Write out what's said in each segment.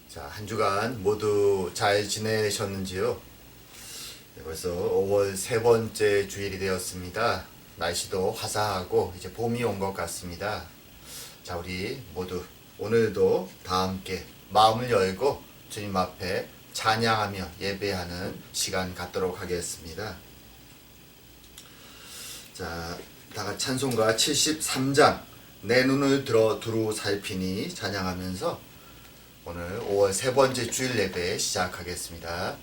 자, 한 주간 모두 잘 지내셨는지요? 네, 벌써 5월 세 번째 주일이 되었습니다. 날씨도 화사하고 이제 봄이 온 것 같습니다. 자, 우리 모두 오늘도 다 함께 마음을 열고 주님 앞에 찬양하며 예배하는 시간 갖도록 하겠습니다. 자, 다같이 찬송가 73장 내 눈을 들어 두루 살피니 찬양하면서 오늘 5월 세 번째 주일 예배 시작하겠습니다.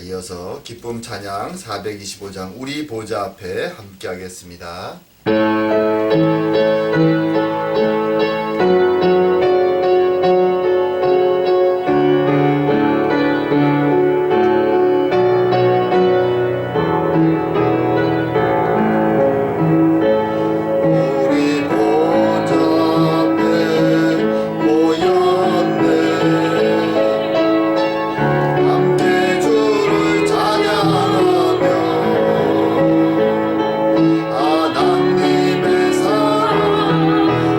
이어서 기쁨 찬양 425장 우리 보좌 앞에 함께 하겠습니다. 하나님의 사랑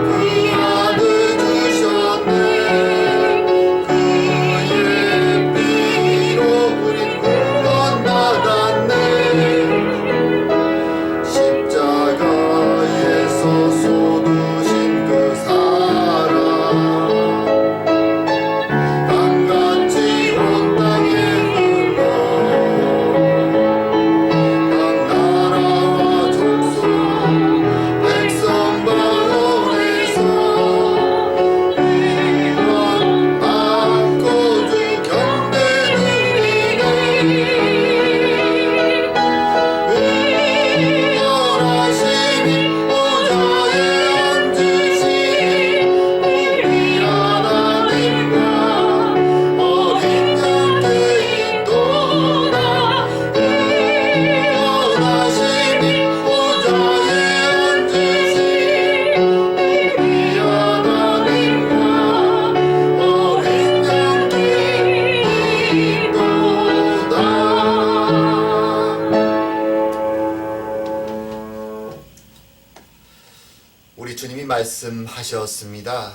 말씀하셨습니다.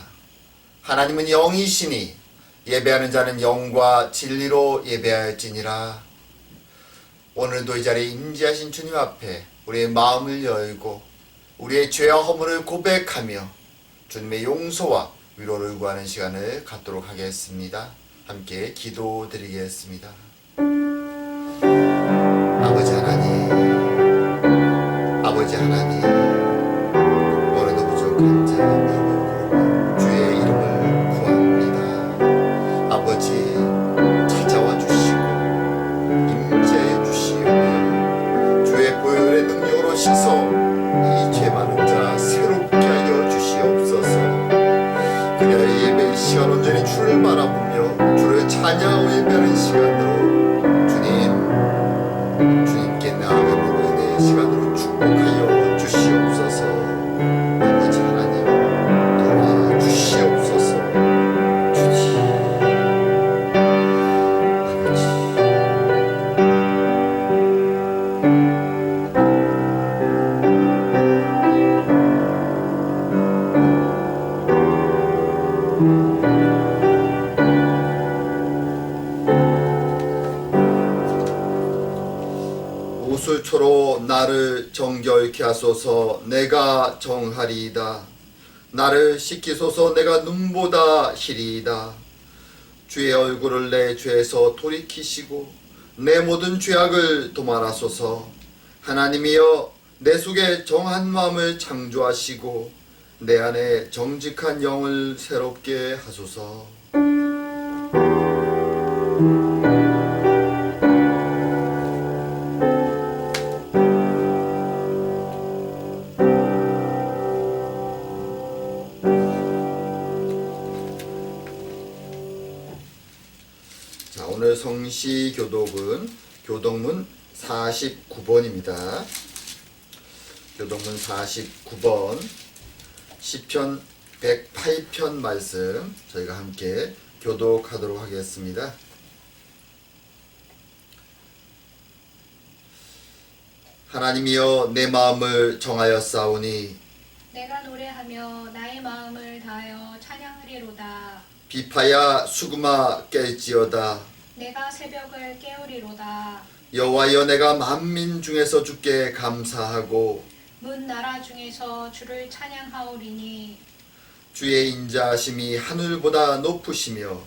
하나님은 영이시니 예배하는 자는 영과 진리로 예배할지니라. 오늘도 이 자리에 임재하신 주님 앞에 우리의 마음을 열고 우리의 죄와 허물을 고백하며 주님의 용서와 위로를 구하는 시간을 갖도록 하겠습니다. 함께 기도드리겠습니다. 아버지 하나님, 아버지 하나님, 오늘도 부족한 자 주의 이름을 구합니다. 아버지 찾아와 주시고 임재해 주시오며 주의 보혈의 능력으로 씻어 이 죄 많은 자 새롭게 하여 주시옵소서. 그녀의 예배의 시간 온전히 주를 바라보며 주를 찬양하고 예배하는 시간으로 주님께 나아가는 은혜의 시간으로 축복하여 주시옵소서. 아버지 하나님 도와주시옵소서. 주님 우술초로 나를 정결케 하소서. 내가 정하리이다. 나를 씻기소서. 내가 눈보다 희리이다. 주의 얼굴을 내 죄에서 돌이키시고 내 모든 죄악을 도말하소서. 하나님이여 내 속에 정한 마음을 창조하시고 내 안에 정직한 영을 새롭게 하소서. 오늘 성시 교독은 교동문 49번입니다. 교동문 49번 시편 108편 말씀 저희가 함께 교독하도록 하겠습니다. 하나님이여 내 마음을 정하였사오니 내가 노래하며 나의 마음을 다하여 찬양하리로다. 비파야 수금아 깰지어다. 내가 새벽을 깨우리로다. 여호와여 내가 만민 중에서 주께 감사하고 문 나라 중에서 주를 찬양하오리니 주의 인자하심이 하늘보다 높으시며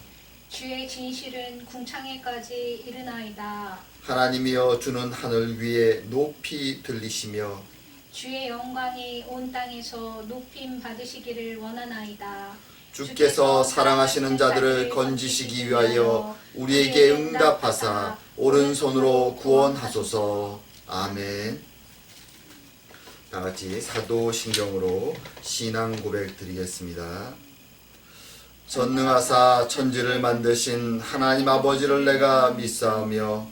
주의 진실은 궁창에까지 이르나이다. 하나님이여 주는 하늘 위에 높이 들리시며 주의 영광이 온 땅에서 높임 받으시기를 원하나이다. 주께서 사랑하시는 자들을 건지시기 위하여 우리에게 응답하사 오른손으로 구원하소서. 아멘. 다같이 사도신경으로 신앙 고백 드리겠습니다. 전능하사 천지를 만드신 하나님 아버지를 내가 믿사오며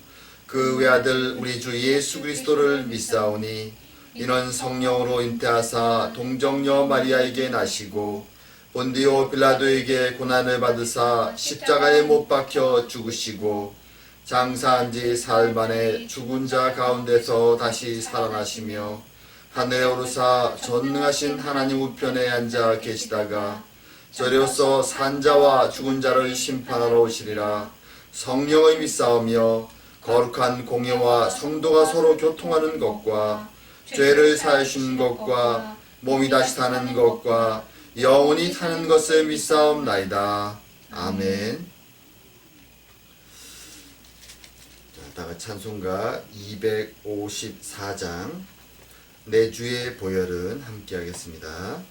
그 외아들 우리 주 예수 그리스도를 믿사오니 이는 성령으로 잉태하사 동정녀 마리아에게 나시고 본디오 빌라도에게 고난을 받으사 십자가에 못 박혀 죽으시고 장사한 지 사흘 만에 죽은 자 가운데서 다시 살아나시며 하늘에 오르사 전능하신 하나님 우편에 앉아 계시다가 저리로서 산자와 죽은 자를 심판하러 오시리라. 성령을 믿사오며 거룩한 공예와 성도가 서로 교통하는 것과 죄를 사하시는 것과 몸이 다시 사는 것과 영원히 사는 것을 믿사옵나이다. 아멘. 다같이 찬송가 254장 내 주의 보혈은 함께 하겠습니다.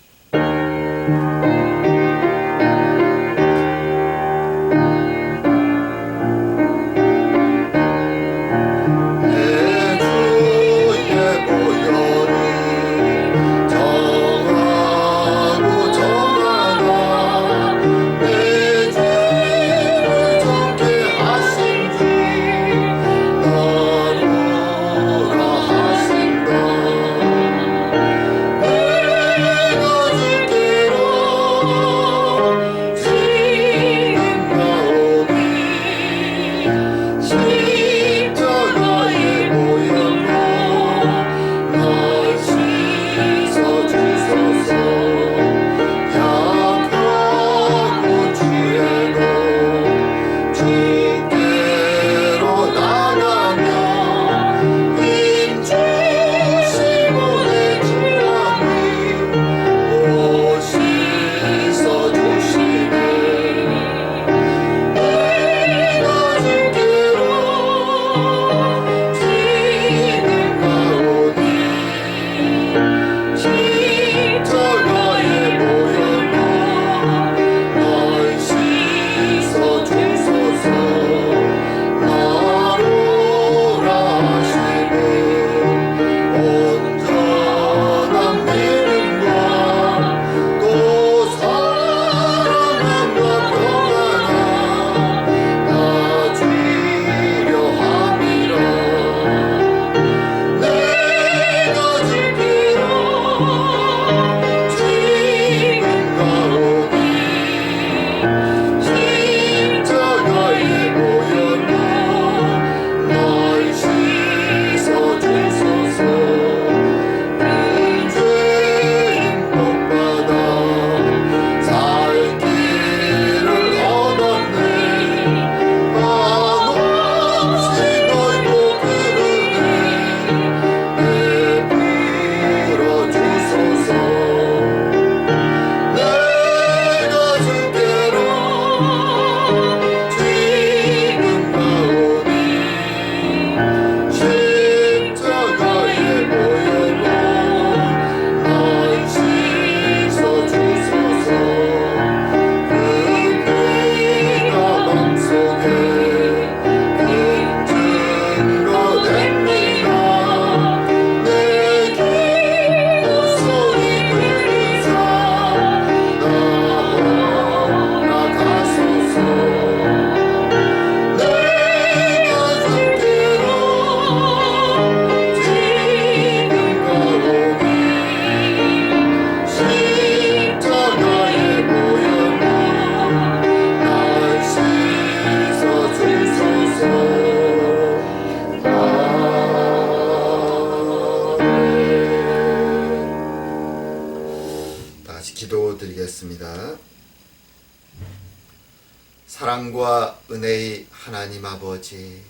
사랑과 은혜의 하나님 아버지,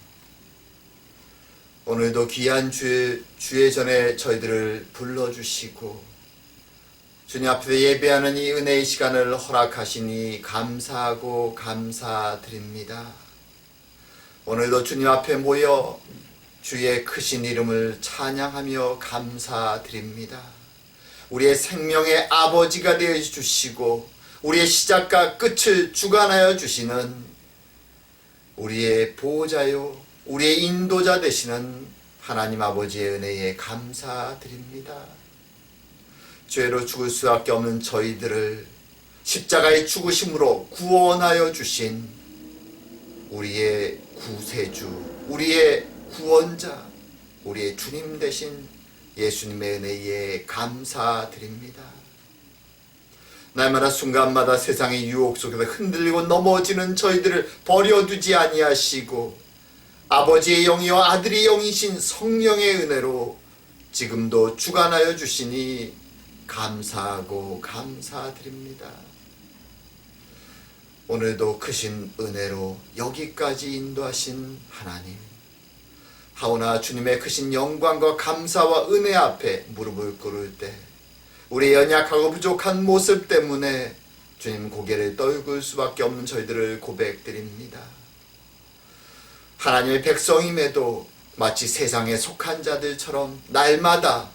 오늘도 귀한 주의 전에 저희들을 불러주시고 주님 앞에 예배하는 이 은혜의 시간을 허락하시니 감사하고 감사드립니다. 오늘도 주님 앞에 모여 주의 크신 이름을 찬양하며 감사드립니다. 우리의 생명의 아버지가 되어 주시고 우리의 시작과 끝을 주관하여 주시는 우리의 보호자요 우리의 인도자 되시는 하나님 아버지의 은혜에 감사드립니다. 죄로 죽을 수밖에 없는 저희들을 십자가의 죽으심으로 구원하여 주신 우리의 구세주, 우리의 구원자, 우리의 주님 되신 예수님의 은혜에 감사드립니다. 날마다 순간마다 세상의 유혹 속에서 흔들리고 넘어지는 저희들을 버려두지 아니하시고 아버지의 영이요 아들의 영이신 성령의 은혜로 지금도 주관하여 주시니 감사하고 감사드립니다. 오늘도 크신 은혜로 여기까지 인도하신 하나님, 하오나 주님의 크신 영광과 감사와 은혜 앞에 무릎을 꿇을 때 우리의 연약하고 부족한 모습 때문에 주님 고개를 떨굴 수밖에 없는 저희들을 고백드립니다. 하나님의 백성임에도 마치 세상에 속한 자들처럼 날마다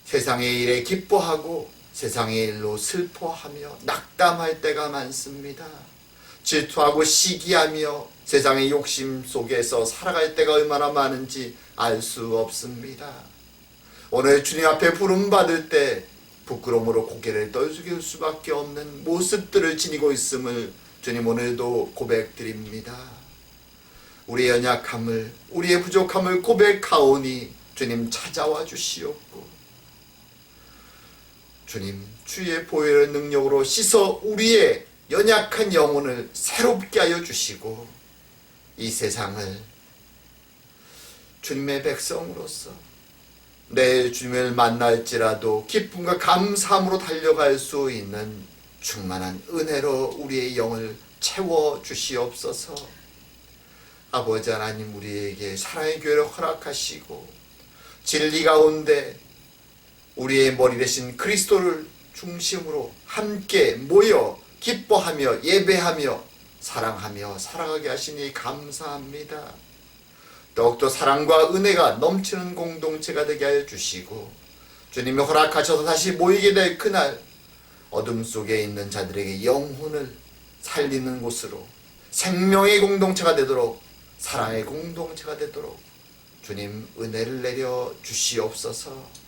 세상의 일에 기뻐하고 세상의 일로 슬퍼하며 낙담할 때가 많습니다. 질투하고 시기하며 세상의 욕심 속에서 살아갈 때가 얼마나 많은지 알 수 없습니다. 오늘 주님 앞에 부름받을 때 부끄러움으로 고개를 떨숙일 수밖에 없는 모습들을 지니고 있음을 주님 오늘도 고백드립니다. 우리의 연약함을, 우리의 부족함을 고백하오니 주님 찾아와 주시옵고 주님 주의 보혈의 능력으로 씻어 우리의 연약한 영혼을 새롭게 하여 주시고 이 세상을 주님의 백성으로서 내일 주님을 만날지라도 기쁨과 감사함으로 달려갈 수 있는 충만한 은혜로 우리의 영을 채워 주시옵소서. 아버지 하나님, 우리에게 사랑의 교회를 허락하시고 진리 가운데 우리의 머리 대신 그리스도를 중심으로 함께 모여 기뻐하며 예배하며 사랑하며 살아가게 하시니 감사합니다. 더욱더 사랑과 은혜가 넘치는 공동체가 되게 하여 주시고 주님이 허락하셔서 다시 모이게 될 그날 어둠 속에 있는 자들에게 영혼을 살리는 곳으로 생명의 공동체가 되도록 사랑의 공동체가 되도록 주님 은혜를 내려 주시옵소서.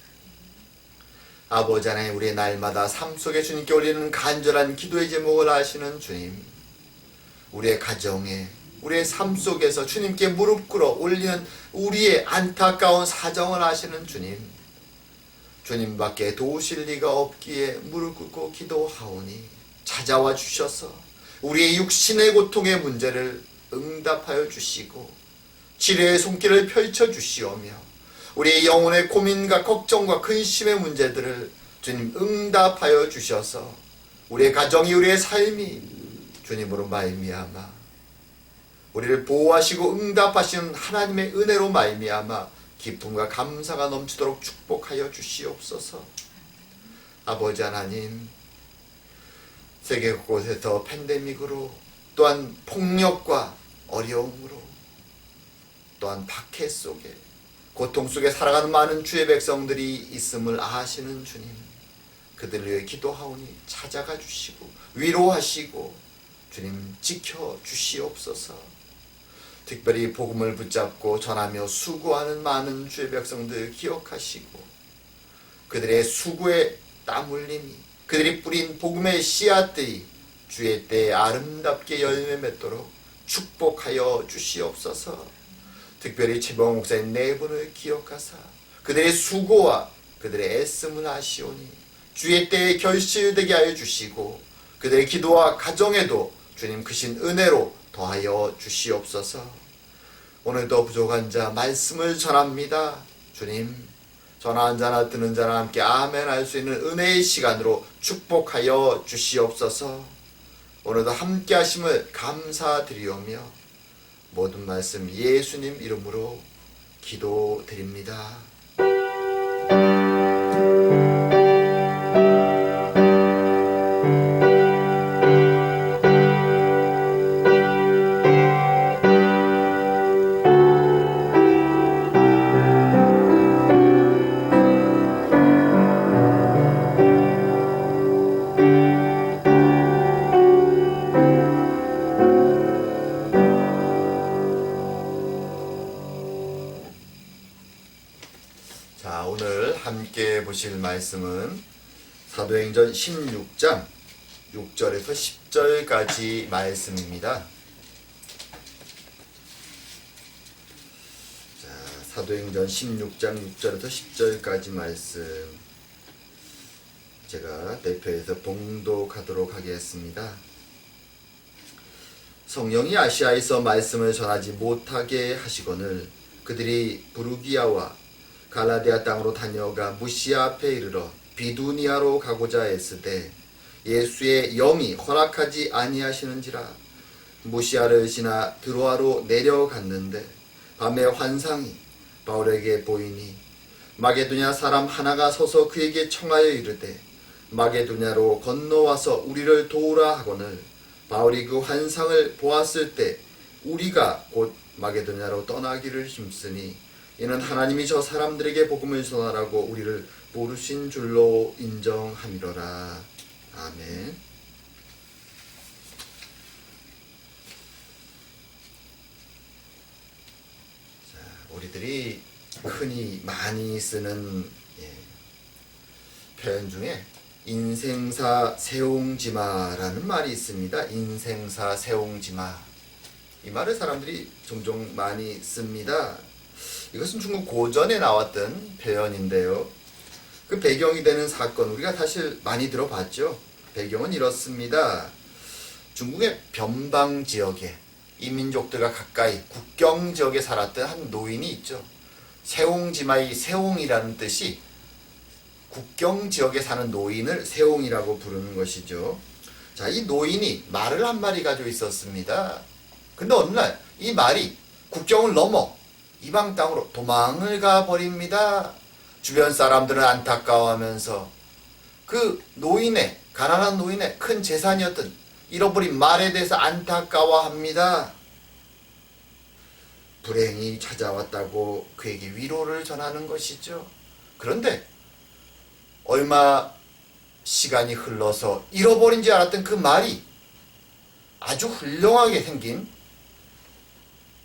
아버지 하나님, 우리의 날마다 삶 속에 주님께 올리는 간절한 기도의 제목을 아시는 주님, 우리의 가정에 우리의 삶 속에서 주님께 무릎 꿇어 올리는 우리의 안타까운 사정을 아시는 주님, 주님밖에 도우실 리가 없기에 무릎 꿇고 기도하오니 찾아와 주셔서 우리의 육신의 고통의 문제를 응답하여 주시고 치료의 손길을 펼쳐 주시오며 우리의 영혼의 고민과 걱정과 근심의 문제들을 주님 응답하여 주셔서 우리의 가정이, 우리의 삶이 주님으로 말미암아 우리를 보호하시고 응답하시는 하나님의 은혜로 말미암아 기쁨과 감사가 넘치도록 축복하여 주시옵소서. 아버지 하나님, 세계 곳곳에서 팬데믹으로 또한 폭력과 어려움으로 또한 박해 속에 고통 속에 살아가는 많은 주의 백성들이 있음을 아시는 주님, 그들을 위해 기도하오니 찾아가 주시고 위로하시고 주님 지켜 주시옵소서. 특별히 복음을 붙잡고 전하며 수고하는 많은 주의 백성들 기억하시고 그들의 수고의 땀 흘림이, 그들이 뿌린 복음의 씨앗들이 주의 때에 아름답게 열매 맺도록 축복하여 주시옵소서. 특별히 최병 목사님 네 분을 기억하사 그들의 수고와 그들의 애씀을 아시오니 주의 때에 결실되게 하여 주시고 그들의 기도와 가정에도 주님 크신 은혜로 더하여 주시옵소서. 오늘도 부족한 자 말씀을 전합니다. 주님, 전하는 자나 듣는 자나 함께 아멘 할 수 있는 은혜의 시간으로 축복하여 주시옵소서. 오늘도 함께 하심을 감사드리오며 모든 말씀 예수님 이름으로 기도드립니다. 자, 오늘 함께 보실 말씀은 사도행전 16장 6절에서 10절까지 말씀입니다. 자, 사도행전 16장 6절에서 10절까지 말씀 제가 대표해서 봉독하도록 하겠습니다. 성령이 아시아에서 말씀을 전하지 못하게 하시거늘 그들이 부르기아와 갈라디아 땅으로 다녀가 무시아 앞에 이르러 비두니아로 가고자 애쓰되 예수의 영이 허락하지 아니하시는지라. 무시아를 지나 드로아로 내려갔는데 밤에 환상이 바울에게 보이니 마게도냐 사람 하나가 서서 그에게 청하여 이르되 마게도냐로 건너와서 우리를 도우라 하거늘 바울이 그 환상을 보았을 때 우리가 곧 마게도냐로 떠나기를 힘쓰니 이는 하나님이 저 사람들에게 복음을 전하라고 우리를 부르신 줄로 인정함이로라. 아멘. 자, 우리들이 흔히 많이 쓰는 표현 중에 인생사 세옹지마라는 말이 있습니다. 인생사 세옹지마. 이 말을 사람들이 종종 많이 씁니다. 이것은 중국 고전에 나왔던 표현인데요. 그 배경이 되는 사건 우리가 사실 많이 들어봤죠. 배경은 이렇습니다. 중국의 변방 지역에 이민족들과 가까이 국경 지역에 살았던 한 노인이 있죠. 세옹지마의 세옹이라는 뜻이 국경 지역에 사는 노인을 세옹이라고 부르는 것이죠. 자, 이 노인이 말을 한 마리 가지고 있었습니다. 근데 어느 날 이 말이 국경을 넘어 이방 땅으로 도망을 가버립니다. 주변 사람들은 안타까워하면서 그 노인의, 가난한 노인의 큰 재산이었던 잃어버린 말에 대해서 안타까워합니다. 불행이 찾아왔다고 그에게 위로를 전하는 것이죠. 그런데 얼마 시간이 흘러서 잃어버린 줄 알았던 그 말이 아주 훌륭하게 생긴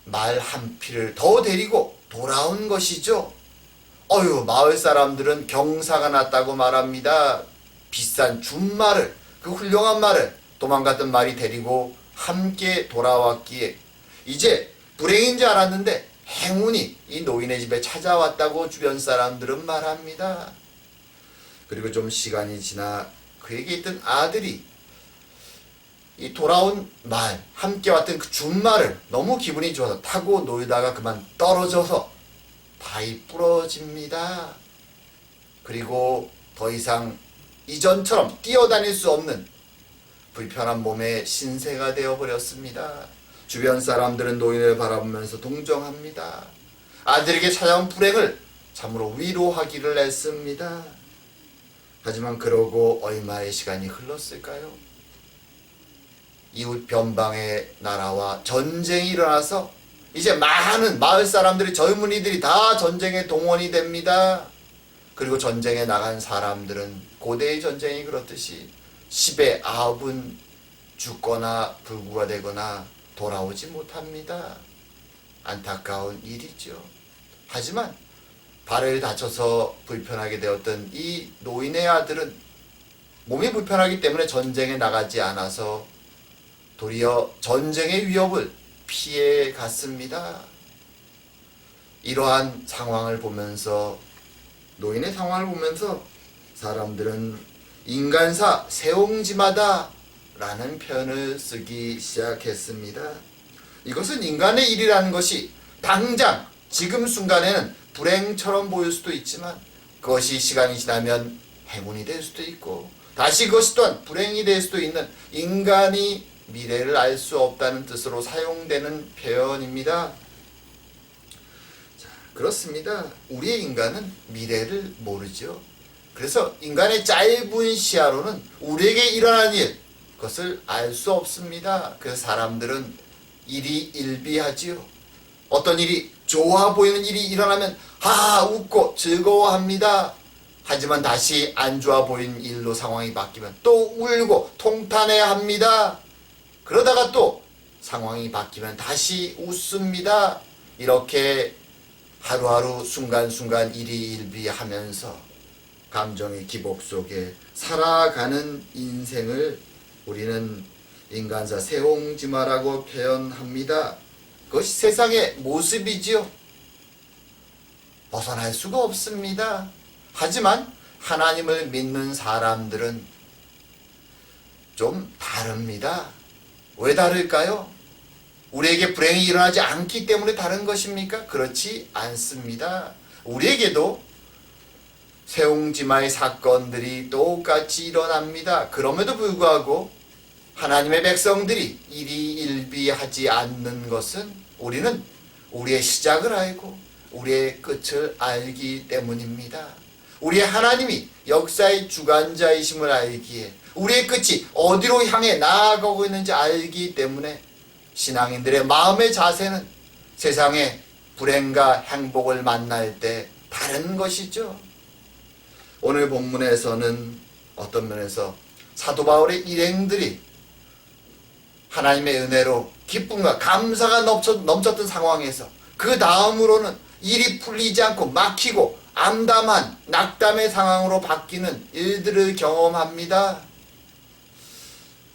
말 한 피를 더 데리고 돌아온 것이죠. 마을 사람들은 경사가 났다고 말합니다. 비싼 준말을, 그 훌륭한 말을 도망갔던 말이 데리고 함께 돌아왔기에 이제 불행인 줄 알았는데 행운이 이 노인의 집에 찾아왔다고 주변 사람들은 말합니다. 그리고 좀 시간이 지나 그에게 있던 아들이 이 돌아온 말, 함께 왔던 그 준말을 너무 기분이 좋아서 타고 놀다가 그만 떨어져서 발이 부러집니다. 그리고 더 이상 이전처럼 뛰어다닐 수 없는 불편한 몸의 신세가 되어버렸습니다. 주변 사람들은 노인을 바라보면서 동정합니다. 아들에게 찾아온 불행을 참으로 위로하기를 애씁니다. 하지만 그러고 얼마의 시간이 흘렀을까요? 이웃 변방의 나라와 전쟁이 일어나서 이제 많은 마을 사람들이, 젊은이들이 다 전쟁에 동원이 됩니다. 그리고 전쟁에 나간 사람들은 고대의 전쟁이 그렇듯이 10의 9은 죽거나 불구가 되거나 돌아오지 못합니다. 안타까운 일이죠. 하지만 발을 다쳐서 불편하게 되었던 이 노인의 아들은 몸이 불편하기 때문에 전쟁에 나가지 않아서 도리어 전쟁의 위협을 피해 갔습니다. 이러한 상황을 보면서, 노인의 상황을 보면서 사람들은 인간사 세옹지마다 라는 표현을 쓰기 시작했습니다. 이것은 인간의 일이라는 것이 당장 지금 순간에는 불행처럼 보일 수도 있지만 그것이 시간이 지나면 행운이 될 수도 있고 다시 그것이 또한 불행이 될 수도 있는 인간이 미래를 알 수 없다는 뜻으로 사용되는 표현입니다. 자, 그렇습니다. 우리의 인간은 미래를 모르죠. 그래서 인간의 짧은 시야로는 우리에게 일어난 일, 그것을 알 수 없습니다. 그래서 사람들은 일이 일비하지요. 어떤 일이 좋아 보이는 일이 일어나면 하하 웃고 즐거워합니다. 하지만 다시 안 좋아 보이는 일로 상황이 바뀌면 또 울고 통탄해야 합니다. 그러다가 또 상황이 바뀌면 다시 웃습니다. 이렇게 하루하루 순간순간 일이 일비하면서 감정의 기복 속에 살아가는 인생을 우리는 인간사 세옹지마라고 표현합니다. 그것이 세상의 모습이지요. 벗어날 수가 없습니다. 하지만 하나님을 믿는 사람들은 좀 다릅니다. 왜 다를까요? 우리에게 불행이 일어나지 않기 때문에 다른 것입니까? 그렇지 않습니다. 우리에게도 세옹지마의 사건들이 똑같이 일어납니다. 그럼에도 불구하고 하나님의 백성들이 일이 일비하지 않는 것은 우리는 우리의 시작을 알고 우리의 끝을 알기 때문입니다. 우리의 하나님이 역사의 주관자이심을 알기에 우리의 끝이 어디로 향해 나아가고 있는지 알기 때문에 신앙인들의 마음의 자세는 세상의 불행과 행복을 만날 때 다른 것이죠. 오늘 본문에서는 어떤 면에서 사도 바울의 일행들이 하나님의 은혜로 기쁨과 감사가 넘쳤던 상황에서 그 다음으로는 일이 풀리지 않고 막히고 암담한 낙담의 상황으로 바뀌는 일들을 경험합니다.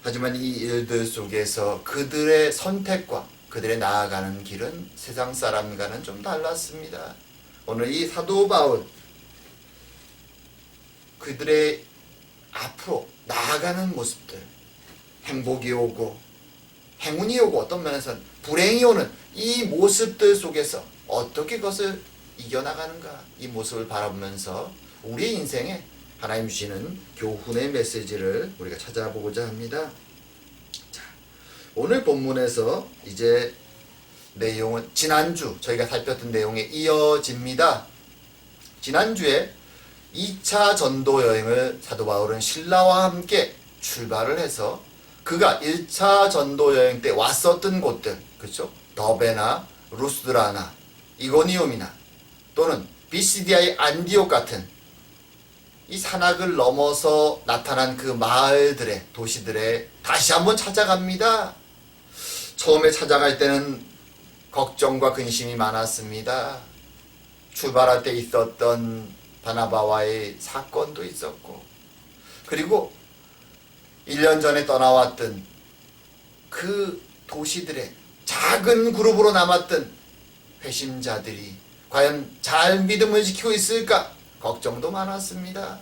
하지만 이 일들 속에서 그들의 선택과 그들의 나아가는 길은 세상 사람과는 좀 달랐습니다. 오늘 이 사도 바울 그들의 앞으로 나아가는 모습들, 행복이 오고 행운이 오고 어떤 면에서는 불행이 오는 이 모습들 속에서 어떻게 그것을 이겨나가는가, 이 모습을 바라보면서 우리 인생에 하나님 주시는 교훈의 메시지를 우리가 찾아보고자 합니다. 자, 오늘 본문에서 이제 내용은 지난주 저희가 살폈던 내용에 이어집니다. 지난주에 2차 전도 여행을 사도 바울은 신라와 함께 출발을 해서 그가 1차 전도 여행 때 왔었던 곳들, 그렇죠? 더베나 루스드라나 이고니움이나 또는 비시디아의 안디옥 같은 이 산악을 넘어서 나타난 그 마을들의 도시들에 다시 한번 찾아갑니다. 처음에 찾아갈 때는 걱정과 근심이 많았습니다. 출발할 때 있었던 바나바와의 사건도 있었고, 그리고 1년 전에 떠나왔던 그 도시들의 작은 그룹으로 남았던 회심자들이 과연 잘 믿음을 지키고 있을까 걱정도 많았습니다.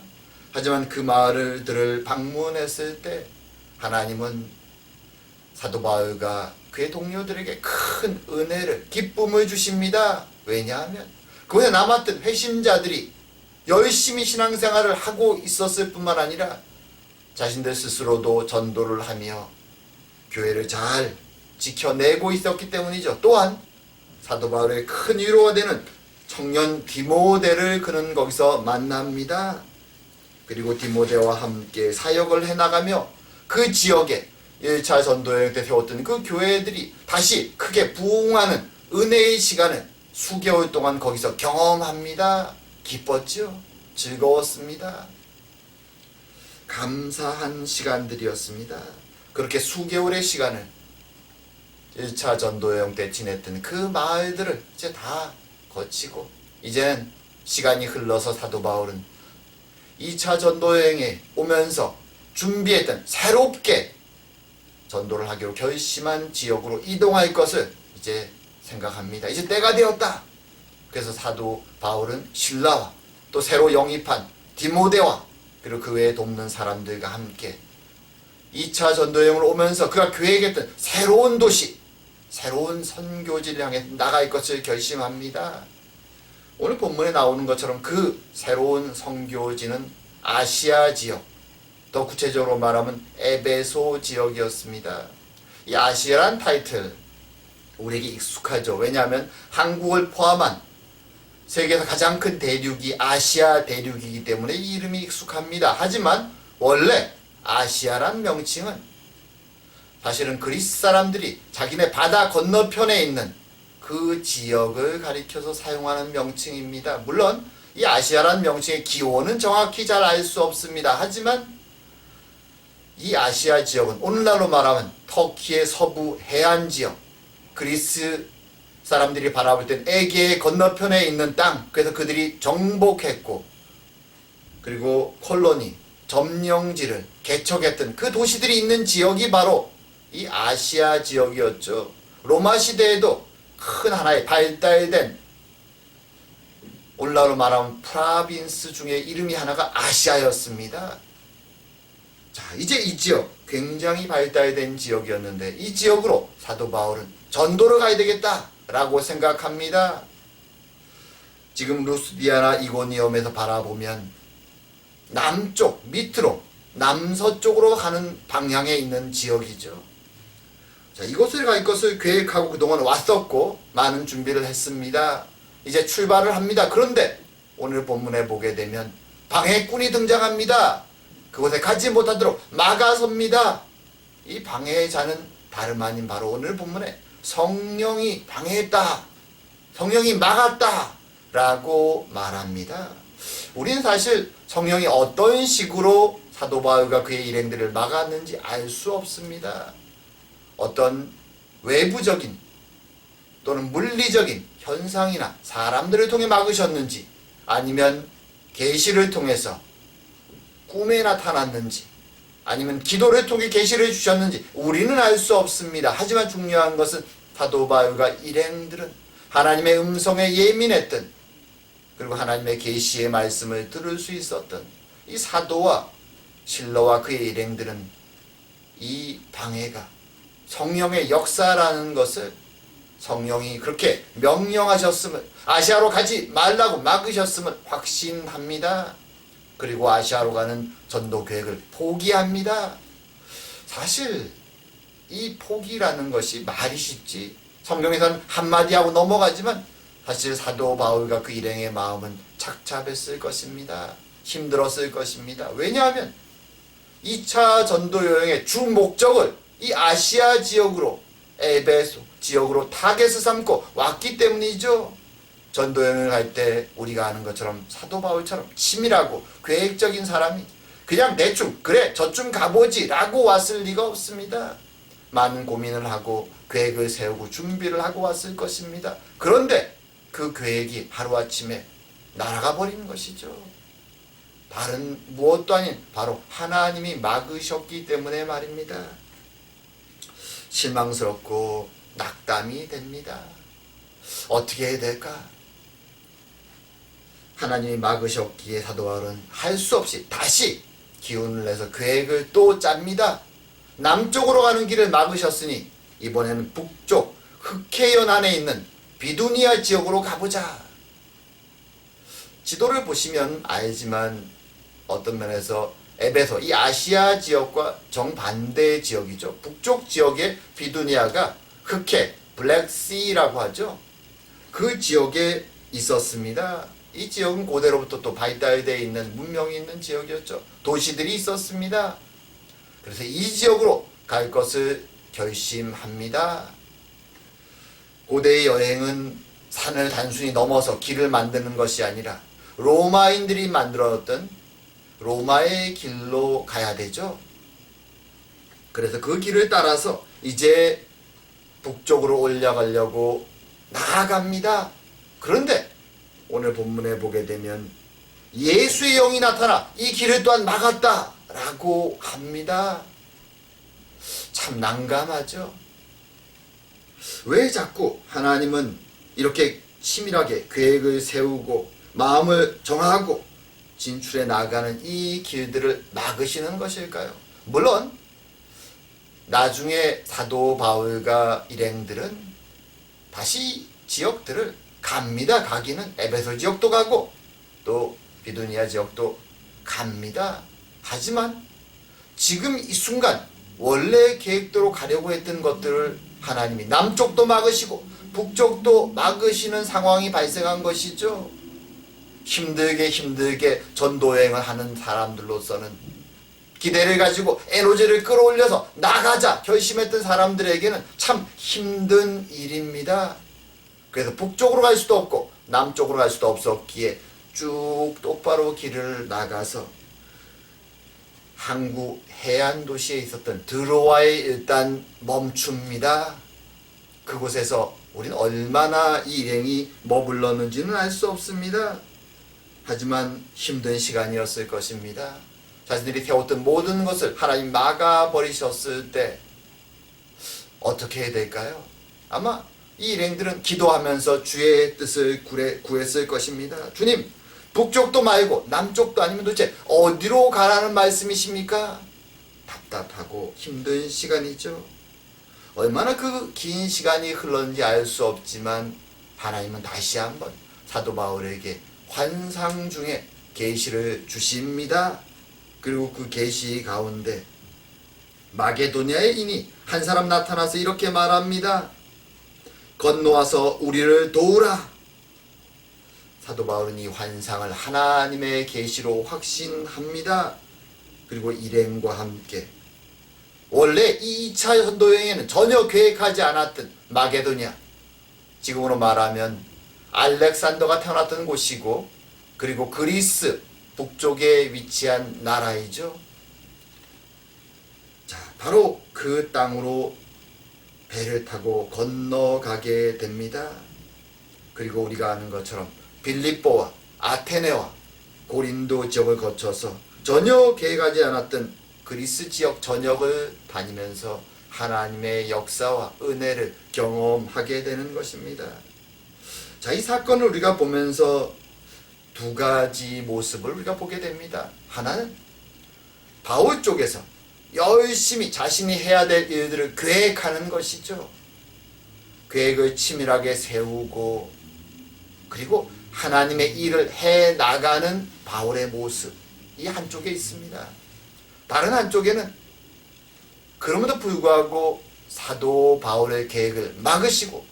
하지만 그 마을들을 방문했을 때 하나님은 사도 바울과 그의 동료들에게 큰 은혜를, 기쁨을 주십니다. 왜냐하면 그곳에 남았던 회심자들이 열심히 신앙생활을 하고 있었을 뿐만 아니라 자신들 스스로도 전도를 하며 교회를 잘 지켜내고 있었기 때문이죠. 또한 사도 바울의 큰 위로가 되는 청년 디모데를 그는 거기서 만납니다. 그리고 디모데와 함께 사역을 해나가며 그 지역에 1차 전도여행 때 세웠던 그 교회들이 다시 크게 부흥하는 은혜의 시간을 수개월 동안 거기서 경험합니다. 기뻤죠? 즐거웠습니다. 감사한 시간들이었습니다. 그렇게 수개월의 시간을 1차 전도여행 때 지냈던 그 마을들을 이제 다 거치고 이제는 시간이 흘러서 사도 바울은 2차 전도여행에 오면서 준비했던 새롭게 전도를 하기로 결심한 지역으로 이동할 것을 이제 생각합니다. 이제 때가 되었다. 그래서 사도 바울은 신라와 또 새로 영입한 디모데와 그리고 그 외에 돕는 사람들과 함께 2차 전도여행으로 오면서 그가 계획했던 새로운 도시, 새로운 선교지를 향해 나갈 것을 결심합니다. 오늘 본문에 나오는 것처럼 그 새로운 선교지는 아시아 지역, 더 구체적으로 말하면 에베소 지역이었습니다. 이 아시아란 타이틀 우리에게 익숙하죠. 왜냐하면 한국을 포함한 세계에서 가장 큰 대륙이 아시아 대륙이기 때문에 이 이름이 익숙합니다. 하지만 원래 아시아란 명칭은 사실은 그리스 사람들이 자기네 바다 건너편에 있는 그 지역을 가리켜서 사용하는 명칭입니다. 물론 이 아시아란 명칭의 기원은 정확히 잘 알 수 없습니다. 하지만 이 아시아 지역은 오늘날로 말하면 터키의 서부 해안 지역, 그리스 사람들이 바라볼 땐 에게의 건너편에 있는 땅, 그래서 그들이 정복했고 그리고 콜로니, 점령지를 개척했던 그 도시들이 있는 지역이 바로 이 아시아 지역이었죠. 로마 시대에도 큰 하나의 발달된 오늘날로 말하면 프라빈스 중에 이름이 하나가 아시아였습니다. 자, 이제 이 지역 굉장히 발달된 지역이었는데 이 지역으로 사도 바울은 전도를 가야 되겠다라고 생각합니다. 지금 루스디아나 이고니움에서 바라보면 남쪽 밑으로 남서쪽으로 가는 방향에 있는 지역이죠. 자, 이곳을 갈 것을 계획하고 그동안 왔었고 많은 준비를 했습니다. 이제 출발을 합니다. 그런데 오늘 본문에 보게 되면 방해꾼이 등장합니다. 그곳에 가지 못하도록 막아섭니다. 이 방해자는 다름 아닌 바로 오늘 본문에 성령이 방해했다, 성령이 막았다 라고 말합니다. 우린 사실 성령이 어떤 식으로 사도 바울과 그의 일행들을 막았는지 알 수 없습니다. 어떤 외부적인 또는 물리적인 현상이나 사람들을 통해 막으셨는지, 아니면 계시를 통해서 꿈에 나타났는지, 아니면 기도를 통해 계시를 주셨는지 우리는 알 수 없습니다. 하지만 중요한 것은 사도 바울과 일행들은 하나님의 음성에 예민했던, 그리고 하나님의 계시의 말씀을 들을 수 있었던 이 사도와 실로와 그의 일행들은 이 방해가 성령의 역사라는 것을, 성령이 그렇게 명령하셨음을, 아시아로 가지 말라고 막으셨음을 확신합니다. 그리고 아시아로 가는 전도 계획을 포기합니다. 사실 이 포기라는 것이 말이 쉽지, 성경에서는 한마디 하고 넘어가지만 사실 사도 바울과 그 일행의 마음은 착잡했을 것입니다. 힘들었을 것입니다. 왜냐하면 2차 전도 여행의 주 목적을 이 아시아 지역으로, 에베소 지역으로 타겟을 삼고 왔기 때문이죠. 전도 여행을 갈 때 우리가 아는 것처럼 사도 바울처럼 치밀하고 계획적인 사람이 그냥 대충 그래 저쯤 가보지 라고 왔을 리가 없습니다. 많은 고민을 하고 계획을 세우고 준비를 하고 왔을 것입니다. 그런데 그 계획이 하루아침에 날아가 버리는 것이죠. 다른 무엇도 아닌 바로 하나님이 막으셨기 때문에 말입니다. 실망스럽고 낙담이 됩니다. 어떻게 해야 될까? 하나님이 막으셨기에 사도 바울은 할 수 없이 다시 기운을 내서 계획을 또 짭니다. 남쪽으로 가는 길을 막으셨으니 이번에는 북쪽 흑해연 안에 있는 비두니아 지역으로 가보자. 지도를 보시면 알지만 어떤 면에서 에베소, 이 아시아 지역과 정반대의 지역이죠. 북쪽 지역의 비두니아가 흑해, 블랙시라고 하죠. 그 지역에 있었습니다. 이 지역은 고대로부터 또 발달되어 있는 문명이 있는 지역이었죠. 도시들이 있었습니다. 그래서 이 지역으로 갈 것을 결심합니다. 고대의 여행은 산을 단순히 넘어서 길을 만드는 것이 아니라 로마인들이 만들었던 로마의 길로 가야 되죠. 그래서 그 길을 따라서 이제 북쪽으로 올라가려고 나아갑니다. 그런데 오늘 본문에 보게 되면 예수의 영이 나타나 이 길을 또한 막았다라고 합니다. 참 난감하죠. 왜 자꾸 하나님은 이렇게 치밀하게 계획을 세우고 마음을 정하고 진출해 나가는 이 길들을 막으시는 것일까요? 물론 나중에 사도 바울과 일행들은 다시 지역들을 갑니다. 가기는 에베소 지역도 가고 또 비두니아 지역도 갑니다. 하지만 지금 이 순간 원래 계획대로 가려고 했던 것들을 하나님이 남쪽도 막으시고 북쪽도 막으시는 상황이 발생한 것이죠. 힘들게 전도여행을 하는 사람들로서는 기대를 가지고 에너지를 끌어올려서 나가자 결심했던 사람들에게는 참 힘든 일입니다. 그래서 북쪽으로 갈 수도 없고 남쪽으로 갈 수도 없었기에 쭉 똑바로 길을 나가서 항구 해안 도시에 있었던 드로아에 일단 멈춥니다. 그곳에서 우리는 얼마나 이 일행이 머물렀는지는 알 수 없습니다. 하지만 힘든 시간이었을 것입니다. 자신들이 태웠던 모든 것을 하나님 막아버리셨을 때 어떻게 해야 될까요? 아마 이 일행들은 기도하면서 주의 뜻을 구했을 것입니다. 주님, 북쪽도 말고 남쪽도 아니면 도대체 어디로 가라는 말씀이십니까? 답답하고 힘든 시간이죠. 얼마나 그 긴 시간이 흘렀는지 알 수 없지만 하나님은 다시 한번 사도 바울에게 환상 중에 계시를 주십니다. 그리고 그 계시 가운데 마게도냐의 인이 한 사람 나타나서 이렇게 말합니다. 건너와서 우리를 도우라. 사도 바울은 이 환상을 하나님의 계시로 확신합니다. 그리고 일행과 함께 원래 2차 전도여행에는 전혀 계획하지 않았던 마게도냐, 지금으로 말하면 알렉산더가 태어났던 곳이고 그리고 그리스 북쪽에 위치한 나라이죠. 자, 바로 그 땅으로 배를 타고 건너가게 됩니다. 그리고 우리가 아는 것처럼 빌립보와 아테네와 고린도 지역을 거쳐서 전혀 계획하지 않았던 그리스 지역 전역을 다니면서 하나님의 역사와 은혜를 경험하게 되는 것입니다. 자, 이 사건을 우리가 보면서 두 가지 모습을 우리가 보게 됩니다. 하나는 바울 쪽에서 열심히 자신이 해야 될 일들을 계획하는 것이죠. 계획을 치밀하게 세우고 그리고 하나님의 일을 해나가는 바울의 모습, 이 한쪽에 있습니다. 다른 한쪽에는 그럼에도 불구하고 사도 바울의 계획을 막으시고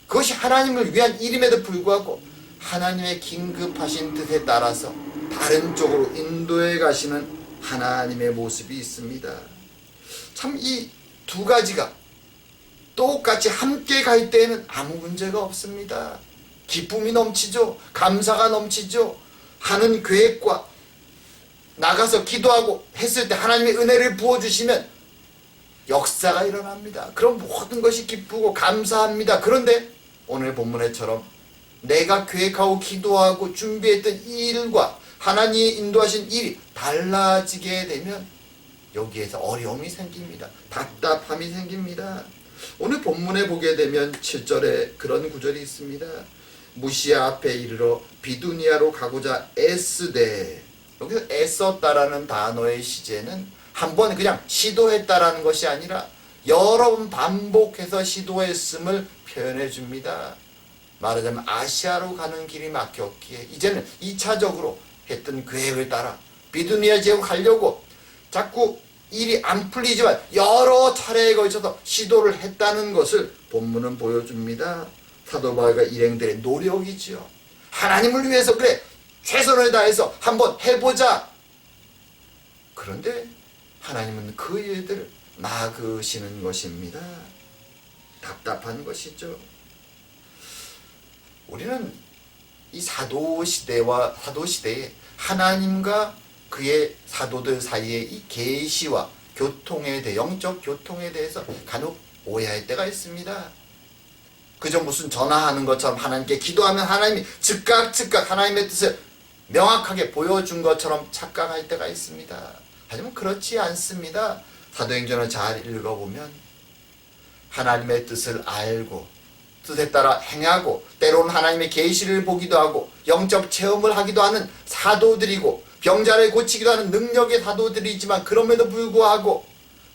그것이 하나님을 위한 일임에도 불구하고 하나님의 긴급하신 뜻에 따라서 다른 쪽으로 인도해 가시는 하나님의 모습이 있습니다. 참 이 두 가지가 똑같이 함께 갈 때에는 아무 문제가 없습니다. 기쁨이 넘치죠. 감사가 넘치죠. 하는 계획과 나가서 기도하고 했을 때 하나님의 은혜를 부어주시면 역사가 일어납니다. 그럼 모든 것이 기쁘고 감사합니다. 그런데 오늘 본문에처럼 내가 계획하고 기도하고 준비했던 이 일과 하나님이 인도하신 일이 달라지게 되면 여기에서 어려움이 생깁니다. 답답함이 생깁니다. 오늘 본문에 보게 되면 7절에 그런 구절이 있습니다. 무시아 앞에 이르러 비두니아로 가고자 애쓰되, 여기서 애썼다라는 단어의 시제는 한 번 그냥 시도했다라는 것이 아니라 여러 번 반복해서 시도했음을 표현해 줍니다. 말하자면 아시아로 가는 길이 막혔기에 이제는 2차적으로 했던 계획을 따라 비두니아 지역으로 가려고 자꾸 일이 안 풀리지만 여러 차례에 걸쳐서 시도를 했다는 것을 본문은 보여줍니다. 사도 바울과 일행들의 노력이지요. 하나님을 위해서 그래 최선을 다해서 한번 해보자. 그런데 하나님은 그 일들을 막으시는 것입니다. 답답한 것이죠. 우리는 이 사도시대와 사도시대에 하나님과 그의 사도들 사이의 이 계시와 교통에 대해, 영적 교통에 대해서 간혹 오해할 때가 있습니다. 그저 무슨 전화하는 것처럼 하나님께 기도하면 하나님이 즉각 하나님의 뜻을 명확하게 보여준 것처럼 착각할 때가 있습니다. 하지만 그렇지 않습니다. 사도행전을 잘 읽어보면 하나님의 뜻을 알고 뜻에 따라 행하고 때로는 하나님의 계시를 보기도 하고 영적 체험을 하기도 하는 사도들이고 병자를 고치기도 하는 능력의 사도들이지만 그럼에도 불구하고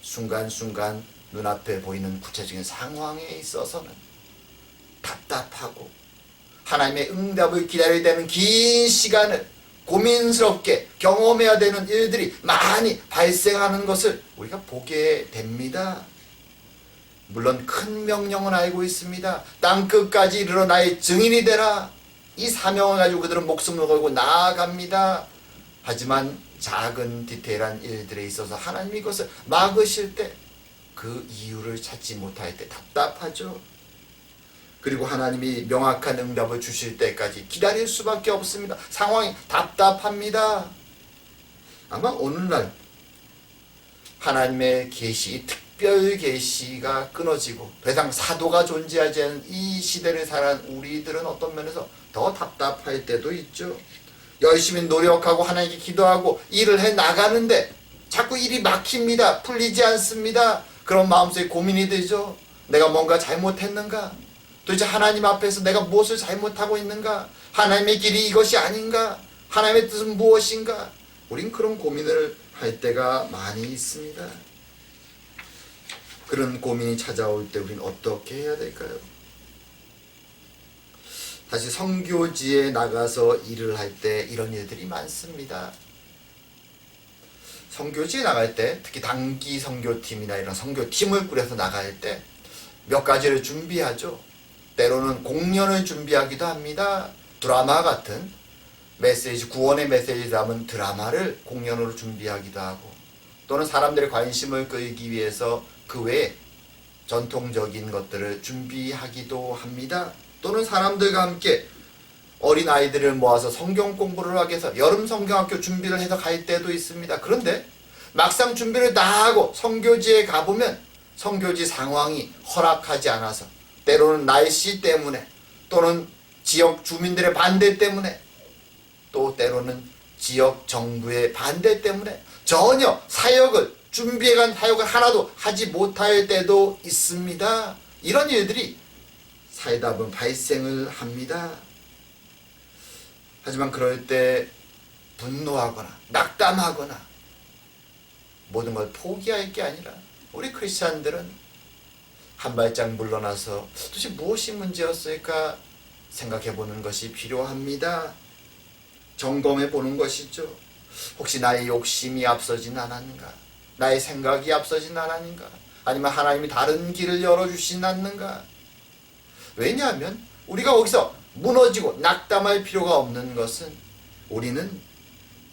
순간순간 눈앞에 보이는 구체적인 상황에 있어서는 답답하고 하나님의 응답을 기다려야 되는 긴 시간을 고민스럽게 경험해야 되는 일들이 많이 발생하는 것을 우리가 보게 됩니다. 물론 큰 명령은 알고 있습니다. 땅끝까지 이르러 나의 증인이 되라. 이 사명을 가지고 그들은 목숨을 걸고 나아갑니다. 하지만 작은 디테일한 일들에 있어서 하나님이 그것을 막으실 때 그 이유를 찾지 못할 때 답답하죠. 그리고 하나님이 명확한 응답을 주실 때까지 기다릴 수밖에 없습니다. 상황이 답답합니다. 아마 오늘날 하나님의 계시, 특별 계시가 끊어지고 더 이상 사도가 존재하지 않은 이 시대를 살아가는 우리들은 어떤 면에서 더 답답할 때도 있죠. 열심히 노력하고 하나님께 기도하고 일을 해 나가는데 자꾸 일이 막힙니다. 풀리지 않습니다. 그런 마음속에 고민이 들죠. 내가 뭔가 잘못했는가? 도대체 하나님 앞에서 내가 무엇을 잘못하고 있는가? 하나님의 길이 이것이 아닌가? 하나님의 뜻은 무엇인가? 우린 그런 고민을 할 때가 많이 있습니다. 그런 고민이 찾아올 때 우린 어떻게 해야 될까요? 다시 선교지에 나가서 일을 할 때 이런 일들이 많습니다. 선교지에 나갈 때 특히 단기 선교팀이나 이런 선교팀을 꾸려서 나갈 때 몇 가지를 준비하죠. 때로는 공연을 준비하기도 합니다. 드라마 같은 메시지, 구원의 메시지 담은 드라마를 공연으로 준비하기도 하고, 또는 사람들의 관심을 끌기 위해서 그 외에 전통적인 것들을 준비하기도 합니다. 또는 사람들과 함께 어린 아이들을 모아서 성경 공부를 하기 위해서 여름 성경학교 준비를 해서 갈 때도 있습니다. 그런데 막상 준비를 다 하고 선교지에 가보면 선교지 상황이 허락하지 않아서, 때로는 날씨 때문에, 또는 지역 주민들의 반대 때문에, 또 때로는 지역 정부의 반대 때문에 전혀 준비해간 사역을 하나도 하지 못할 때도 있습니다. 이런 일들이 살다 보면 발생을 합니다. 하지만 그럴 때 분노하거나 낙담하거나 모든 걸 포기할 게 아니라 우리 크리스찬들은 한 발짝 물러나서 도대체 무엇이 문제였을까 생각해 보는 것이 필요합니다. 점검해 보는 것이죠. 혹시 나의 욕심이 앞서진 않았는가? 나의 생각이 앞서진 않았는가? 아니면 하나님이 다른 길을 열어주신 않는가? 왜냐하면 우리가 거기서 무너지고 낙담할 필요가 없는 것은 우리는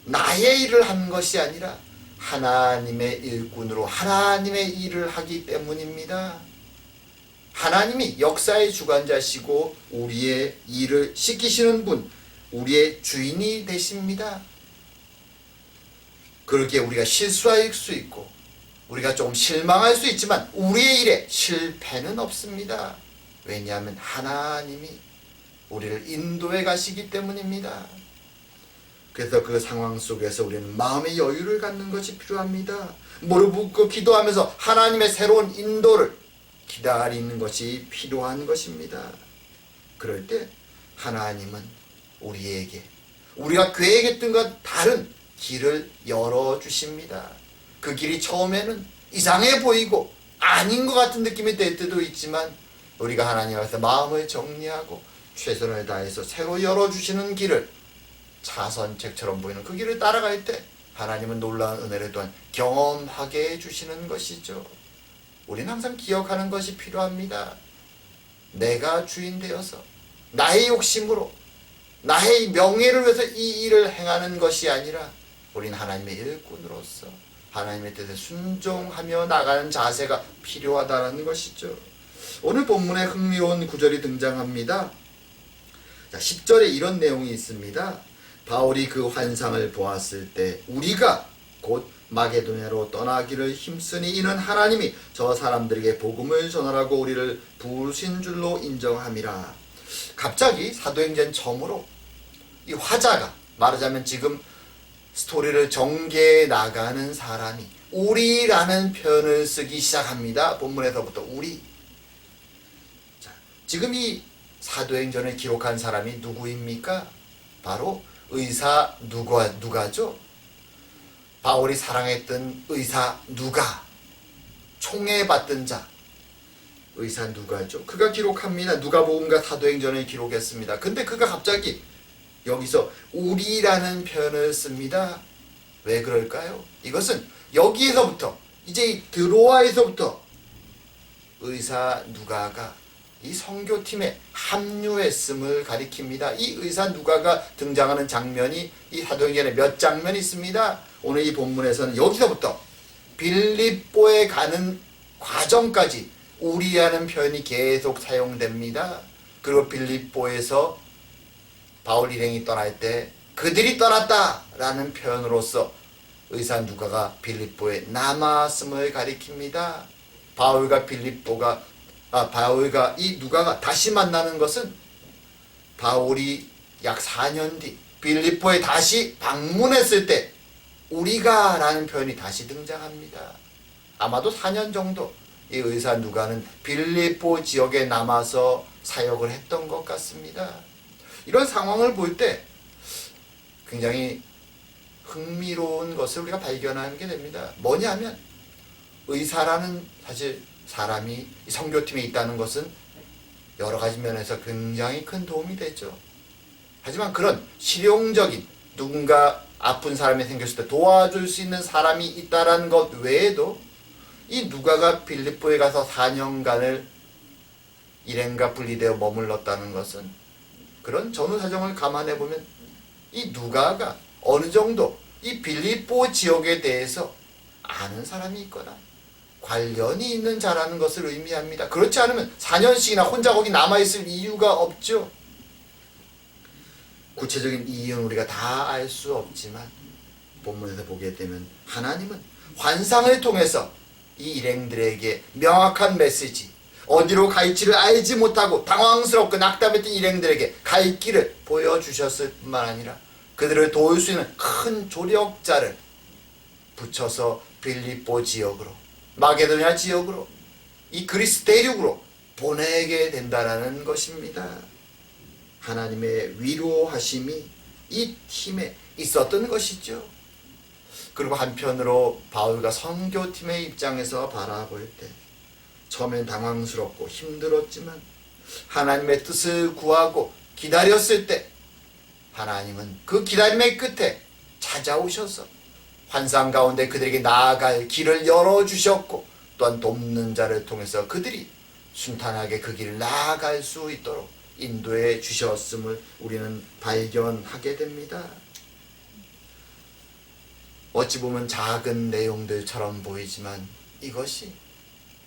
나의 일을 한 것이 아니라 하나님의 일꾼으로 하나님의 일을 하기 때문입니다. 하나님이 역사의 주관자시고 우리의 일을 시키시는 분, 우리의 주인이 되십니다. 그렇게 우리가 실수할 수 있고 우리가 좀 실망할 수 있지만 우리의 일에 실패는 없습니다. 왜냐하면 하나님이 우리를 인도해 가시기 때문입니다. 그래서 그 상황 속에서 우리는 마음의 여유를 갖는 것이 필요합니다. 무릎 꿇고 기도하면서 하나님의 새로운 인도를 기다리는 것이 필요한 것입니다. 그럴 때 하나님은 우리에게 우리가 계획했던 것 다른 길을 열어주십니다. 그 길이 처음에는 이상해 보이고 아닌 것 같은 느낌이 들 때도 있지만 우리가 하나님 앞에서 마음을 정리하고 최선을 다해서 새로 열어주시는 길을 차선책처럼 보이는 그 길을 따라갈 때 하나님은 놀라운 은혜를 또한 경험하게 해주시는 것이죠. 우리는 항상 기억하는 것이 필요합니다. 내가 주인 되어서 나의 욕심으로 나의 명예를 위해서 이 일을 행하는 것이 아니라 우리는 하나님의 일꾼으로서 하나님의 뜻에 순종하며 나가는 자세가 필요하다는 것이죠. 오늘 본문에 흥미로운 구절이 등장합니다. 자, 10절에 이런 내용이 있습니다. 바울이 그 환상을 보았을 때 우리가 곧 마게도냐로 떠나기를 힘쓰니 이는 하나님이 저 사람들에게 복음을 전하라고 우리를 부르신 줄로 인정함이라. 갑자기 사도행전 처음으로 이 화자가, 말하자면 지금 스토리를 전개해 나가는 사람이 우리라는 표현을 쓰기 시작합니다. 본문에서부터 우리. 자, 지금 이 사도행전을 기록한 사람이 누구입니까? 바로 의사 누가죠? 바울이 사랑했던 의사 누가, 총애받던 자, 의사 누가죠. 그가 기록합니다. 누가복음과 사도행전을 기록했습니다. 근데 그가 갑자기 여기서 우리라는 표현을 씁니다. 왜 그럴까요? 이것은 여기에서부터 이제 이 드로아에서부터 의사 누가가 이 선교팀에 합류했음을 가리킵니다. 이 의사 누가가 등장하는 장면이 이 사도행전에 몇 장면이 있습니다. 오늘 이 본문에서는 여기서부터 빌립보에 가는 과정까지 우리라는 표현이 계속 사용됩니다. 그리고 빌립보에서 바울 일행이 떠날 때 그들이 떠났다라는 표현으로서 의사 누가가 빌립보에 남았음을 가리킵니다. 바울과 이 누가가 다시 만나는 것은 바울이 약 4년 뒤 빌립보에 다시 방문했을 때 우리가 라는 표현이 다시 등장합니다. 아마도 4년 정도 이 의사 누가는 빌립보 지역에 남아서 사역을 했던 것 같습니다. 이런 상황을 볼 때 굉장히 흥미로운 것을 우리가 발견하게 됩니다. 뭐냐면 의사라는 사실 사람이 선교팀에 있다는 것은 여러 가지 면에서 굉장히 큰 도움이 되죠. 하지만 그런 실용적인 누군가 아픈 사람이 생겼을 때 도와줄 수 있는 사람이 있다는 것 외에도 이 누가가 빌립보에 가서 4년간을 일행과 분리되어 머물렀다는 것은 그런 전후 사정을 감안해 보면 이 누가가 어느 정도 이 빌립보 지역에 대해서 아는 사람이 있거나 관련이 있는 자라는 것을 의미합니다. 그렇지 않으면 4년씩이나 혼자 거기 남아있을 이유가 없죠. 구체적인 이유는 우리가 다 알 수 없지만 본문에서 보게 되면 하나님은 환상을 통해서 이 일행들에게 명확한 메시지, 어디로 갈지를 알지 못하고 당황스럽고 낙담했던 일행들에게 갈 길을 보여주셨을 뿐만 아니라 그들을 도울 수 있는 큰 조력자를 붙여서 빌립보 지역으로, 마게도냐 지역으로, 이 그리스 대륙으로 보내게 된다는 것입니다. 하나님의 위로하심이 이 팀에 있었던 것이죠. 그리고 한편으로 바울과 선교팀의 입장에서 바라볼 때 처음엔 당황스럽고 힘들었지만 하나님의 뜻을 구하고 기다렸을 때 하나님은 그 기다림의 끝에 찾아오셔서 환상 가운데 그들에게 나아갈 길을 열어주셨고 또한 돕는 자를 통해서 그들이 순탄하게 그 길을 나아갈 수 있도록 인도해 주셨음을 우리는 발견하게 됩니다. 어찌 보면 작은 내용들처럼 보이지만 이것이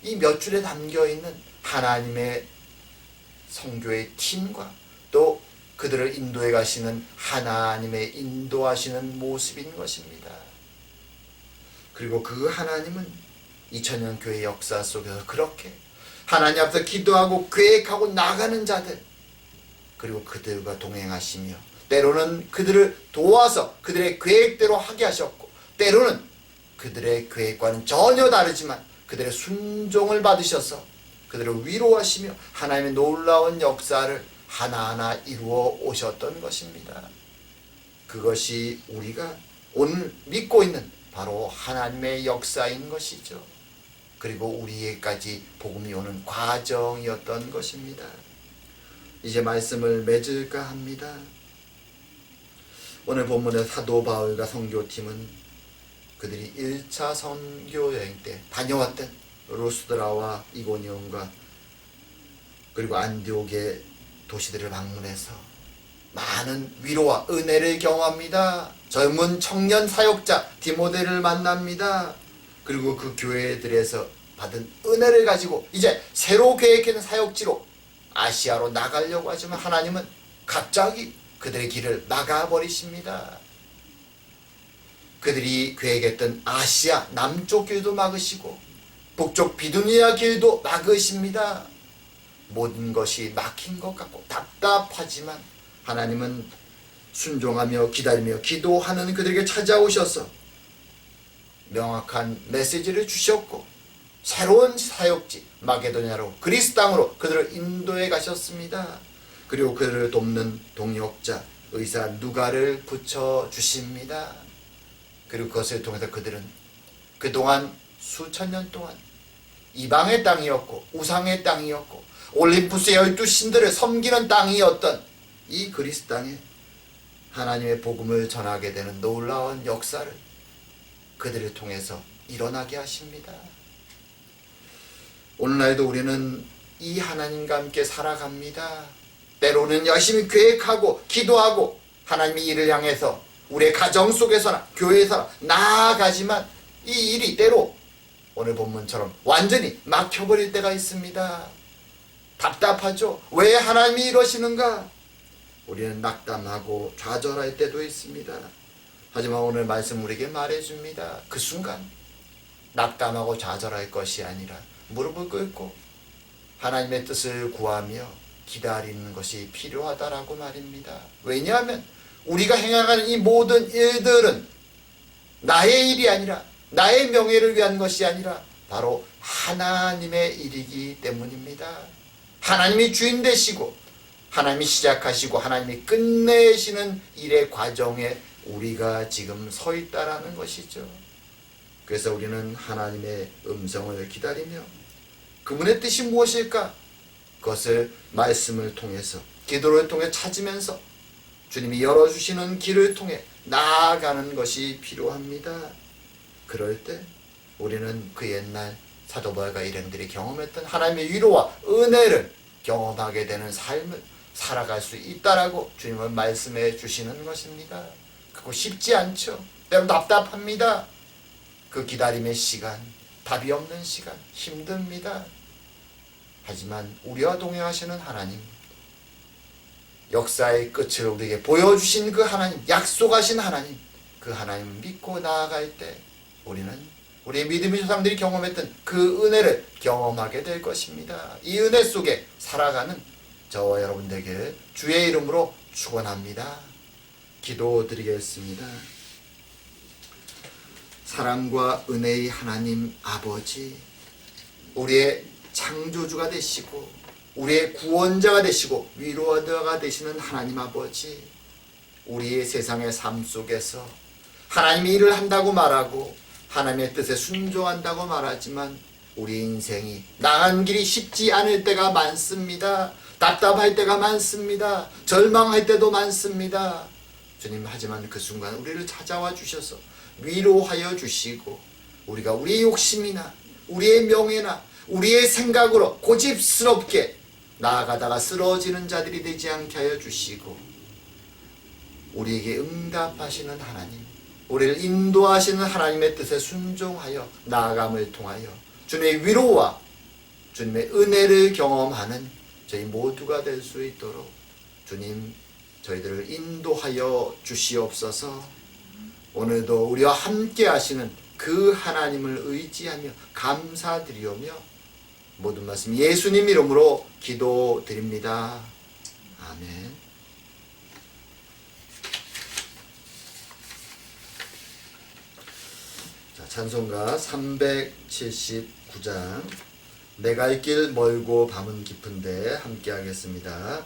이 몇 줄에 담겨있는 하나님의 선교의 팀과 또 그들을 인도해 가시는 하나님의 인도하시는 모습인 것입니다. 그리고 그 하나님은 2000년 교회 역사 속에서 그렇게 하나님 앞에서 기도하고 계획하고 나가는 자들 그리고 그들과 동행하시며 때로는 그들을 도와서 그들의 계획대로 하게 하셨고 때로는 그들의 계획과는 전혀 다르지만 그들의 순종을 받으셔서 그들을 위로하시며 하나님의 놀라운 역사를 하나하나 이루어 오셨던 것입니다. 그것이 우리가 오늘 믿고 있는 바로 하나님의 역사인 것이죠. 그리고 우리에게까지 복음이 오는 과정이었던 것입니다. 이제 말씀을 맺을까 합니다. 오늘 본문의 사도 바울과 선교팀은 그들이 1차 선교 여행 때 다녀왔던 루스드라와 이고니온과 그리고 안디옥의 도시들을 방문해서 많은 위로와 은혜를 경험합니다. 젊은 청년 사역자 디모데를 만납니다. 그리고 그 교회들에서 받은 은혜를 가지고 이제 새로 계획한 사역지로 아시아로 나가려고 하지만 하나님은 갑자기 그들의 길을 막아버리십니다. 그들이 계획했던 아시아 남쪽 길도 막으시고 북쪽 비두니아 길도 막으십니다. 모든 것이 막힌 것 같고 답답하지만 하나님은 순종하며 기다리며 기도하는 그들에게 찾아오셔서 명확한 메시지를 주셨고 새로운 사역지 마게도냐로 그리스 땅으로 그들을 인도해 가셨습니다. 그리고 그들을 돕는 동역자 의사 누가를 붙여주십니다. 그리고 그것을 통해서 그들은 그동안 수천 년 동안 이방의 땅이었고 우상의 땅이었고 올림푸스의 12신들을 섬기는 땅이었던 이 그리스 땅에 하나님의 복음을 전하게 되는 놀라운 역사를 그들을 통해서 일어나게 하십니다. 오늘날도 우리는 이 하나님과 함께 살아갑니다. 때로는 열심히 계획하고 기도하고 하나님의 일을 향해서 우리의 가정 속에서나 교회에서 나아가지만 이 일이 때로 오늘 본문처럼 완전히 막혀버릴 때가 있습니다. 답답하죠. 왜 하나님이 이러시는가? 우리는 낙담하고 좌절할 때도 있습니다. 하지만 오늘 말씀 우리에게 말해줍니다. 그 순간 낙담하고 좌절할 것이 아니라 무릎을 꿇고 하나님의 뜻을 구하며 기다리는 것이 필요하다라고 말입니다. 왜냐하면 우리가 행하는 이 모든 일들은 나의 일이 아니라 나의 명예를 위한 것이 아니라 바로 하나님의 일이기 때문입니다. 하나님이 주인 되시고 하나님이 시작하시고 하나님이 끝내시는 일의 과정에 우리가 지금 서 있다라는 것이죠. 그래서 우리는 하나님의 음성을 기다리며 그분의 뜻이 무엇일까? 그것을 말씀을 통해서 기도를 통해 찾으면서 주님이 열어주시는 길을 통해 나아가는 것이 필요합니다. 그럴 때 우리는 그 옛날 사도 바울과 일행들이 경험했던 하나님의 위로와 은혜를 경험하게 되는 삶을 살아갈 수 있다라고 주님은 말씀해 주시는 것입니다. 그거 쉽지 않죠. 때로 답답합니다. 그 기다림의 시간, 답이 없는 시간, 힘듭니다. 하지만 우리와 동행하시는 하나님, 역사의 끝을 우리에게 보여주신 그 하나님, 약속하신 하나님, 그 하나님을 믿고 나아갈 때 우리는 우리의 믿음의 조상들이 경험했던 그 은혜를 경험하게 될 것입니다. 이 은혜 속에 살아가는 저와 여러분들에게 주의 이름으로 축원합니다. 기도드리겠습니다. 사랑과 은혜의 하나님 아버지, 우리의 창조주가 되시고 우리의 구원자가 되시고 위로자가 되시는 하나님 아버지, 우리의 세상의 삶 속에서 하나님이 일을 한다고 말하고 하나님의 뜻에 순종한다고 말하지만 우리 인생이 나간 길이 쉽지 않을 때가 많습니다. 답답할 때가 많습니다. 절망할 때도 많습니다. 주님, 하지만 그 순간 우리를 찾아와 주셔서 위로하여 주시고 우리가 우리의 욕심이나 우리의 명예나 우리의 생각으로 고집스럽게 나아가다가 쓰러지는 자들이 되지 않게 하여 주시고 우리에게 응답하시는 하나님, 우리를 인도하시는 하나님의 뜻에 순종하여 나아감을 통하여 주님의 위로와 주님의 은혜를 경험하는 저희 모두가 될 수 있도록 주님, 저희들을 인도하여 주시옵소서. 오늘도 우리와 함께 하시는 그 하나님을 의지하며 감사드리오며 모든 말씀 예수님 이름으로 기도드립니다. 아멘. 자, 찬송가 379장 내 갈 길 멀고 밤은 깊은데 함께 하겠습니다.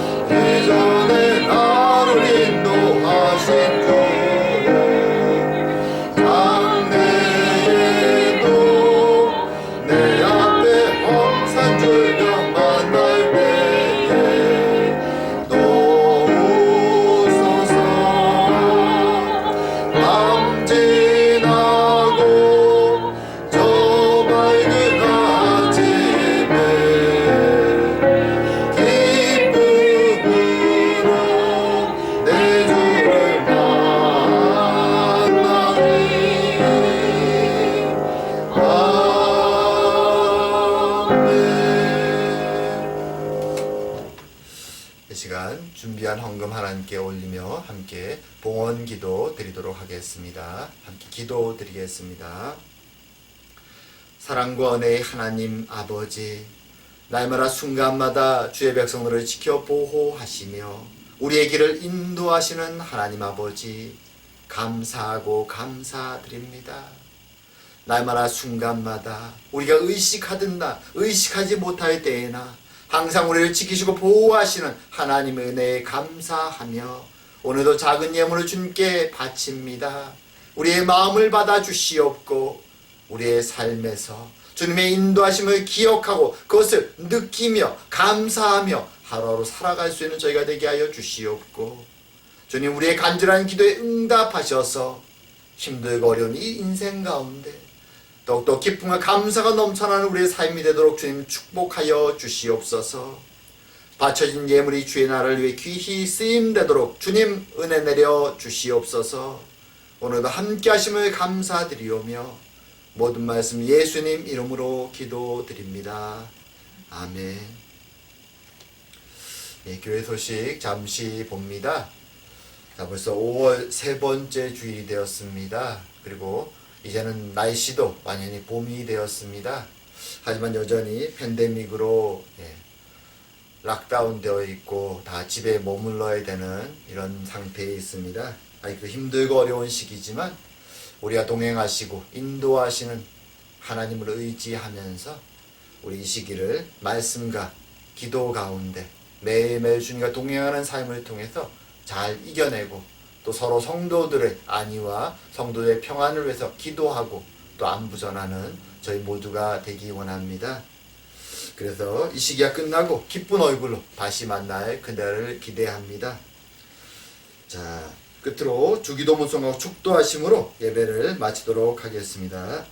예전에 나를 인도하신 주 기도 드리도록 하겠습니다. 함께 기도 드리겠습니다. 사랑과 은혜의 하나님 아버지, 날마다 순간마다 주의 백성들을 지켜 보호하시며 우리의 길을 인도하시는 하나님 아버지, 감사하고 감사드립니다. 날마다 순간마다 우리가 의식하지 못할 때에나 항상 우리를 지키시고 보호하시는 하나님의 은혜에 감사하며 오늘도 작은 예물을 주님께 바칩니다. 우리의 마음을 받아 주시옵고 우리의 삶에서 주님의 인도하심을 기억하고 그것을 느끼며 감사하며 하루하루 살아갈 수 있는 저희가 되게 하여 주시옵고 주님, 우리의 간절한 기도에 응답하셔서 힘들고 어려운 이 인생 가운데 더욱더 기쁨과 감사가 넘쳐나는 우리의 삶이 되도록 주님 축복하여 주시옵소서. 바쳐진 예물이 주의 나라를 위해 귀히 쓰임되도록 주님 은혜 내려 주시옵소서. 오늘도 함께 하심을 감사드리오며 모든 말씀 예수님 이름으로 기도드립니다. 아멘. 네, 교회 소식 잠시 봅니다. 자, 벌써 5월 세 번째 주일이 되었습니다. 그리고 이제는 날씨도 완연히 봄이 되었습니다. 하지만 여전히 팬데믹으로 락다운 되어 있고 다 집에 머물러야 되는 이런 상태에 있습니다. 아직도 힘들고 어려운 시기지만 우리가 동행하시고 인도하시는 하나님을 의지하면서 우리 이 시기를 말씀과 기도 가운데 매일매일 주님과 동행하는 삶을 통해서 잘 이겨내고 또 서로 성도들의 안위와 성도들의 평안을 위해서 기도하고 또 안부전하는 저희 모두가 되기 원합니다. 그래서 이 시기가 끝나고 기쁜 얼굴로 다시 만날 그날을 기대합니다. 자, 끝으로 주기도문 성경 축도하심으로 예배를 마치도록 하겠습니다.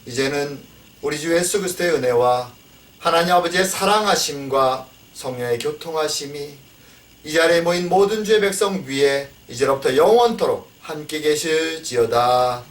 이제는 우리 주 예수 그리스도의 은혜와 하나님 아버지의 사랑하심과 성령의 교통하심이 이 자리에 모인 모든 주의 백성 위에 이제로부터 영원토록 함께 계실지어다.